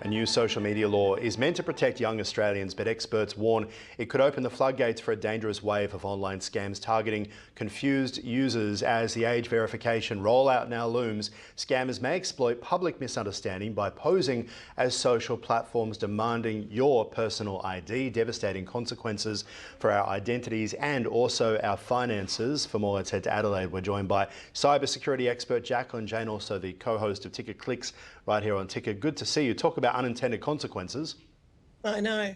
A new social media law is meant to protect young Australians, but experts warn it could open the floodgates for a dangerous wave of online scams targeting confused users. As the age verification rollout now looms, scammers may exploit public misunderstanding by posing as social platforms demanding your personal ID, devastating consequences for our identities and also our finances. For more, let's head to Adelaide. We're joined by cybersecurity expert Jacqueline Jayne, also the co-host of Ticker Clicks right here on Ticker. Good to see you. Talk about unintended consequences. I know.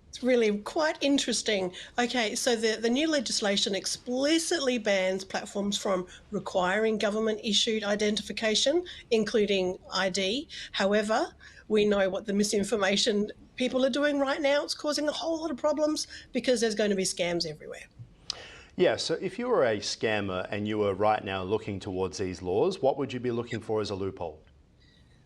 It's really quite interesting. Okay, so the new legislation explicitly bans platforms from requiring government-issued identification, including ID. However, we know what the misinformation people are doing right now. It's causing a whole lot of problems because there's going to be scams everywhere. Yeah, so if you were a scammer and you were right now looking towards these laws, what would you be looking for as a loophole?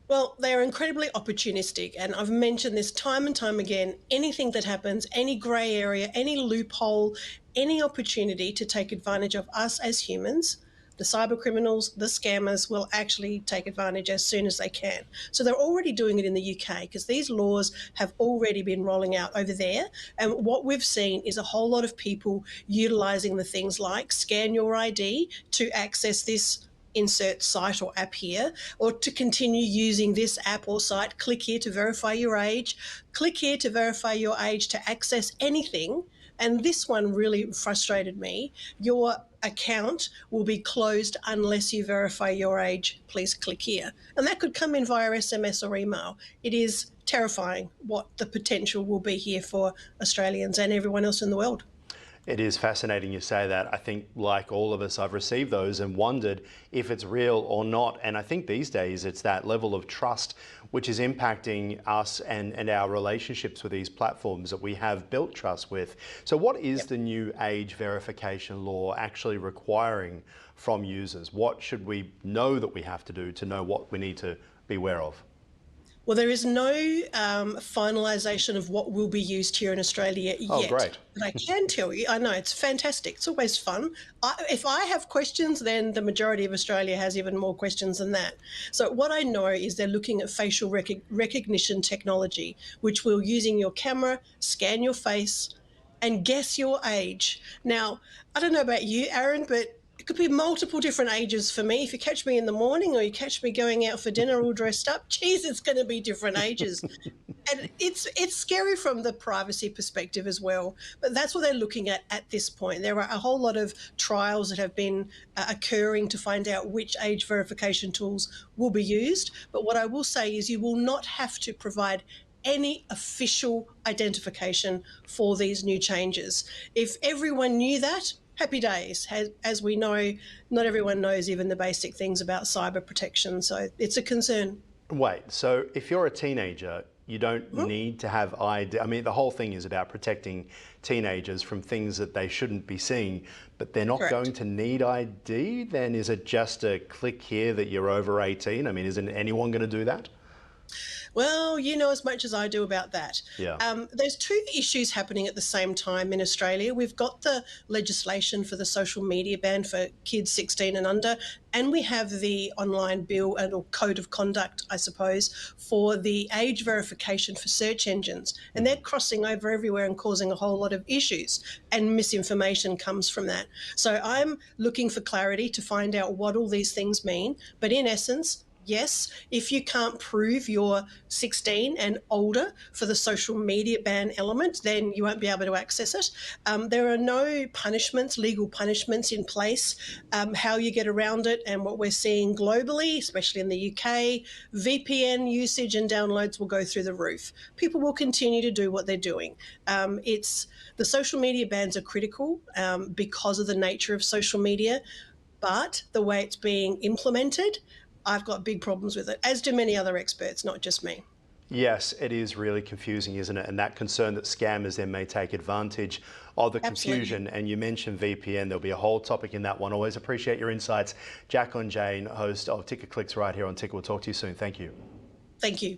Well, they are incredibly opportunistic, and I've mentioned this time and time again. Anything that happens, any grey area, any loophole, any opportunity to take advantage of us as humans, the cyber criminals, the scammers will actually take advantage as soon as they can. So they're already doing it in the UK because these laws have already been rolling out over there. And what we've seen is a whole lot of people utilising the things like scan your ID to access this insert site or app here, or to continue using this app or site. Click here to verify your age, click here to verify your age to access anything. And this one really frustrated me. Your account will be closed unless you verify your age. Please click here. And that could come in via SMS or email. It is terrifying what the potential will be here for Australians and everyone else in the world. It is fascinating you say that. I think, like all of us, I've received those and wondered if it's real or not. And I think these days it's that level of trust which is impacting us and our relationships with these platforms that we have built trust with. So what is the new age verification law actually requiring from users? What should we know that we have to do to know what we need to be aware of? Well, there is no finalisation of what will be used here in Australia yet. Oh, great. But I can tell you, I know it's fantastic. It's always fun. If I have questions, then the majority of Australia has even more questions than that. So what I know is they're looking at facial recognition technology, which will, using your camera, scan your face and guess your age. Now, I don't know about you, Aaron, but it could be multiple different ages for me. If you catch me in the morning or you catch me going out for dinner all dressed up, geez, it's going to be different ages. And it's scary from the privacy perspective as well. But that's what they're looking at this point. There are a whole lot of trials that have been occurring to find out which age verification tools will be used. But what I will say is you will not have to provide any official identification for these new changes. If everyone knew that, happy days. As we know, not everyone knows even the basic things about cyber protection, so it's a concern. Wait, so if you're a teenager, you don't need to have ID. I mean, the whole thing is about protecting teenagers from things that they shouldn't be seeing, but they're not going to need ID? Then is it just a click here that you're over 18? I mean, isn't anyone going to do that? Well, you know as much as I do about that. Yeah. There's two issues happening at the same time in Australia. We've got the legislation for the social media ban for kids 16 and under, and we have the online bill or code of conduct, I suppose, for the age verification for search engines. And they're crossing over everywhere and causing a whole lot of issues, and misinformation comes from that. So I'm looking for clarity to find out what all these things mean. But in essence, yes, if you can't prove you're 16 and older for the social media ban element, then you won't be able to access it. There are no punishments, legal punishments in place. How you get around it and what we're seeing globally, especially in the UK, VPN usage and downloads will go through the roof. People will continue to do what they're doing. The social media bans are critical because of the nature of social media, but the way it's being implemented, I've got big problems with it, as do many other experts, not just me. Yes, it is really confusing, isn't it? And that concern that scammers then may take advantage of the confusion. And you mentioned VPN. There'll be a whole topic in that one. Always appreciate your insights. Jacqueline Jayne, host of Ticker Clicks right here on Ticker. We'll talk to you soon. Thank you. Thank you.